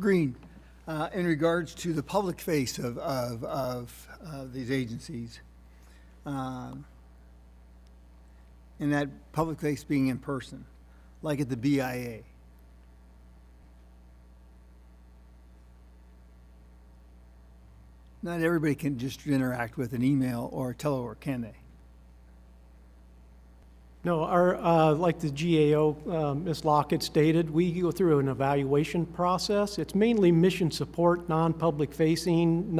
Green, in regards to the public face of these agencies, and that public face being in person, like at the BIA. Not everybody can just interact with an email or a telework, can they? No, like the GAO, Ms. Lockett stated, we go through an evaluation process. It's mainly mission support, non-public facing,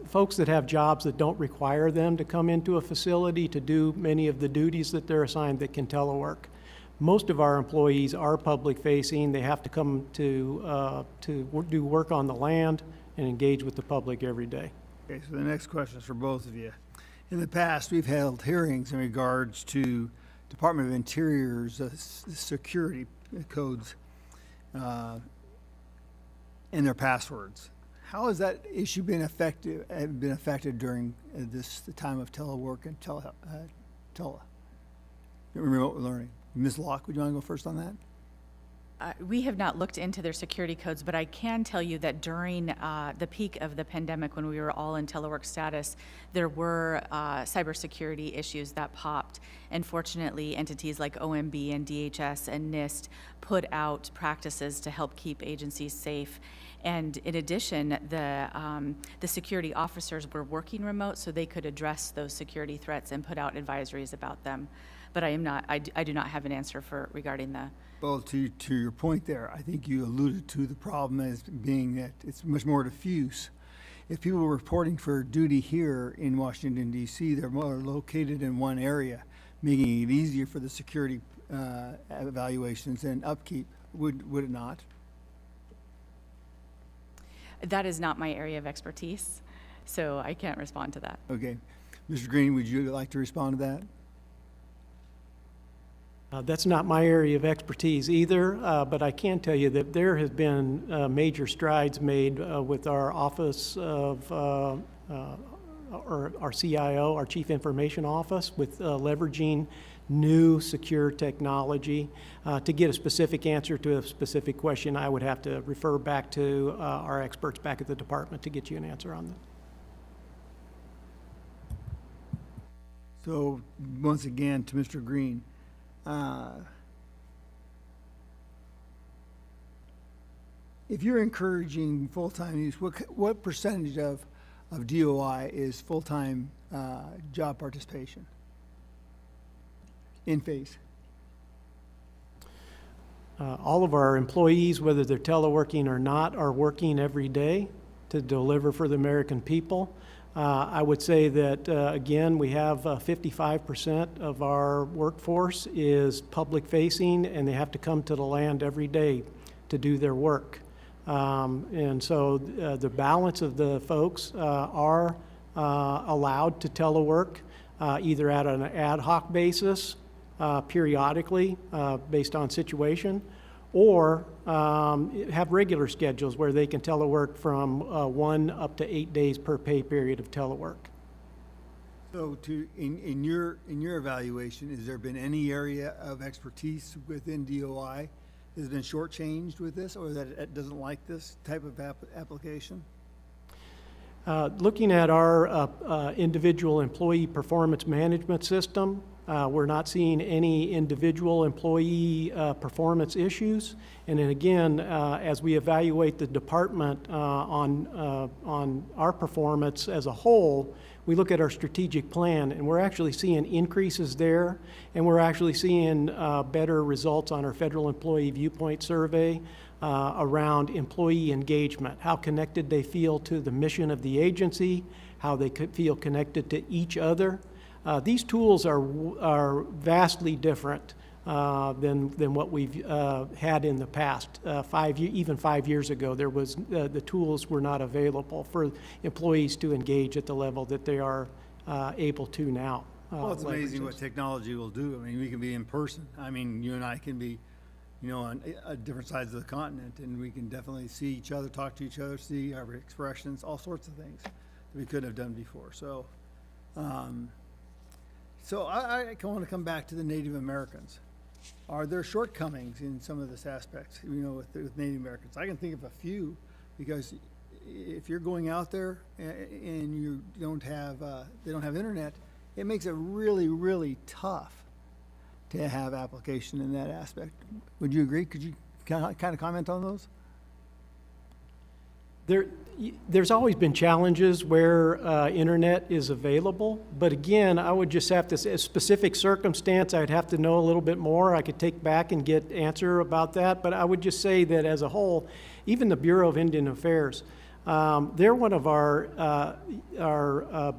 folks that have jobs that don't require them to come into a facility to do many of the duties that they're assigned that can telework. Most of our employees are public facing. They have to come to do work on the land and engage with the public every day. Okay, so the next question is for both of you. In the past, we've held hearings in regards to Department of Interior's security codes and their passwords. How has that issue been affected during the time of telework and remote learning? Ms. Locke, would you want to go first on that? We have not looked into their security codes, but I can tell you that during the peak of the pandemic, when we were all in telework status, there were cybersecurity issues that popped. And fortunately, entities like OMB and DHS and NIST put out practices to help keep agencies safe. And in addition, the security officers were working remote, so they could address those security threats and put out advisories about them. But I do not have an answer regarding the. Well, to your point there, I think you alluded to the problem as being that it's much more diffuse. If people are reporting for duty here in Washington, D.C., they're more located in one area, making it easier for the security evaluations and upkeep. Would it not? That is not my area of expertise, so I can't respond to that. Okay. Mr. Green, would you like to respond to that? That's not my area of expertise either, but I can tell you that there has been major strides made with our office of our CIO, our Chief Information Office, with leveraging new secure technology. To get a specific answer to a specific question, I would have to refer back to our experts back at the department to get you an answer on that. So once again, to Mr. Green, if you're encouraging full-time use, what percentage of DOI is full-time job participation in phase? All of our employees, whether they're teleworking or not, are working every day to deliver for the American people. I would say that, again, we have 55% of our workforce is public-facing, and they have to come to the land every day to do their work. And so the balance of the folks are allowed to telework either at an ad hoc basis, periodically, based on situation, or have regular schedules where they can telework from 1 up to 8 days per pay period of telework. So in your evaluation, has there been any area of expertise within DOI that has been shortchanged with this, or that it doesn't like this type of application? Looking at our individual employee performance management system, we're not seeing any individual employee performance issues. And then again, as we evaluate the department on our performance as a whole, we look at our strategic plan, and we're actually seeing increases there, and we're actually seeing better results on our federal employee viewpoint survey around employee engagement, how connected they feel to the mission of the agency, how they could feel connected to each other. These tools are vastly different than what we've had in the past. Even 5 years ago, the tools were not available for employees to engage at the level that they are able to now. Well, it's amazing what technology will do. I mean, we can be in person. I mean, you and I can be, on different sides of the continent, and we can definitely see each other, talk to each other, see our expressions, all sorts of things that we couldn't have done before. So, I want to come back to the Native Americans. Are there shortcomings in some of this aspect, with Native Americans? I can think of a few, because if you're going out there and you don't have, they don't have internet, it makes it really, really tough to have application in that aspect. Would you agree? Could you kind of comment on those? There's always been challenges where internet is available, but again, I would just have to say a specific circumstance. I'd have to know a little bit more. I could take back and get answer about that, but I would just say that as a whole, even the Bureau of Indian Affairs, they're one of our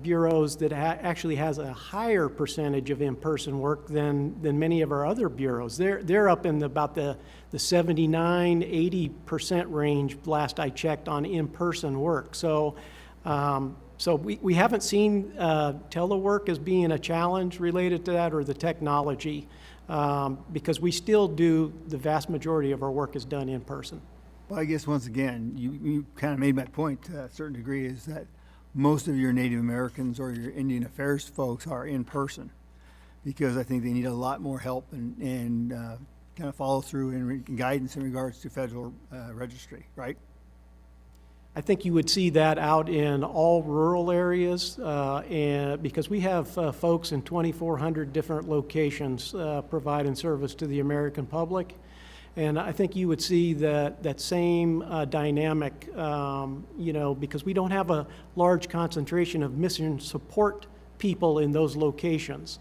bureaus that actually has a higher percentage of in-person work than many of our other bureaus. They're up in about the 79, 80% range last I checked on in-person work. So we haven't seen telework as being a challenge related to that, or the technology, because we still do, the vast majority of our work is done in person. Well, I guess once again, you kind of made my point to a certain degree, is that most of your Native Americans or your Indian Affairs folks are in person, because I think they need a lot more help and kind of follow through and guidance in regards to federal registry, right? I think you would see that out in all rural areas, and because we have folks in 2,400 different locations providing service to the American public. And I think you would see that same dynamic, because we don't have a large concentration of mission support people in those locations.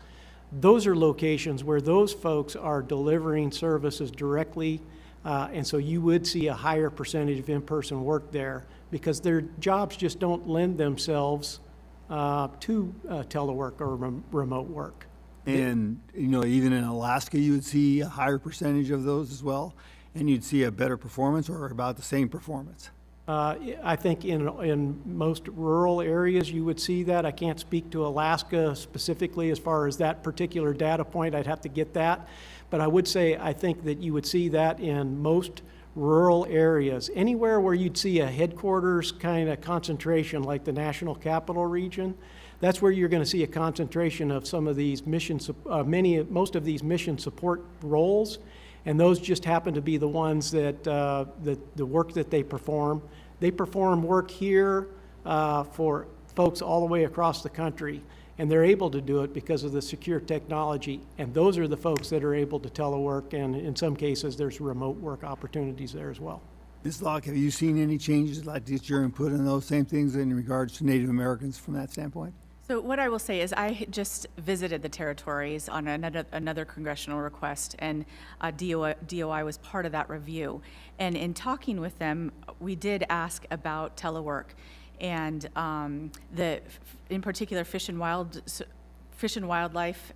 Those are locations where those folks are delivering services directly, and so you would see a higher percentage of in-person work there, because their jobs just don't lend themselves to telework or remote work. And, even in Alaska, you would see a higher percentage of those as well, and you'd see a better performance or about the same performance. I think in most rural areas you would see that. I can't speak to Alaska specifically as far as that particular data point. I'd have to get that. But I would say I think that you would see that in most rural areas. Anywhere where you'd see a headquarters kind of concentration like the National Capital Region, that's where you're going to see a concentration of some of these most of these mission support roles, and those just happen to be the ones that the work that they perform. They perform work here for folks all the way across the country, and they're able to do it because of the secure technology. And those are the folks that are able to telework, and in some cases, there's remote work opportunities there as well. Ms. Locke, have you seen any changes, like just your input on those same things in regards to Native Americans from that standpoint? So what I will say is I just visited the territories on another congressional request, and DOI was part of that review. And in talking with them, we did ask about telework, and in particular Fish and Wildlife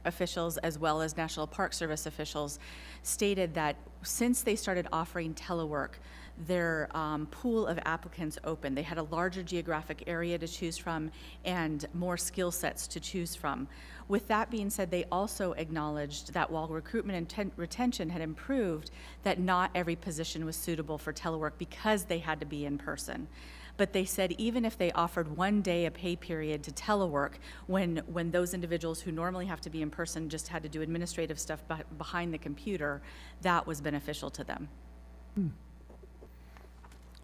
officials as well as National Park Service officials stated that since they started offering telework, their pool of applicants opened. They had a larger geographic area to choose from and more skill sets to choose from. With that being said, they also acknowledged that while recruitment and retention had improved, that not every position was suitable for telework because they had to be in person. But they said even if they offered 1 day a pay period to telework, when those individuals who normally have to be in person just had to do administrative stuff behind the computer, that was beneficial to them.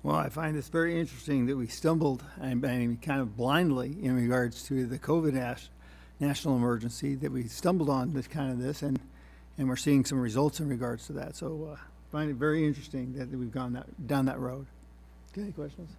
Well, I find this very interesting that we stumbled, I mean, kind of blindly in regards to the COVID national emergency, that we stumbled on this, and we're seeing some results in regards to that. So I find it very interesting that we've gone down that road. Okay, any questions?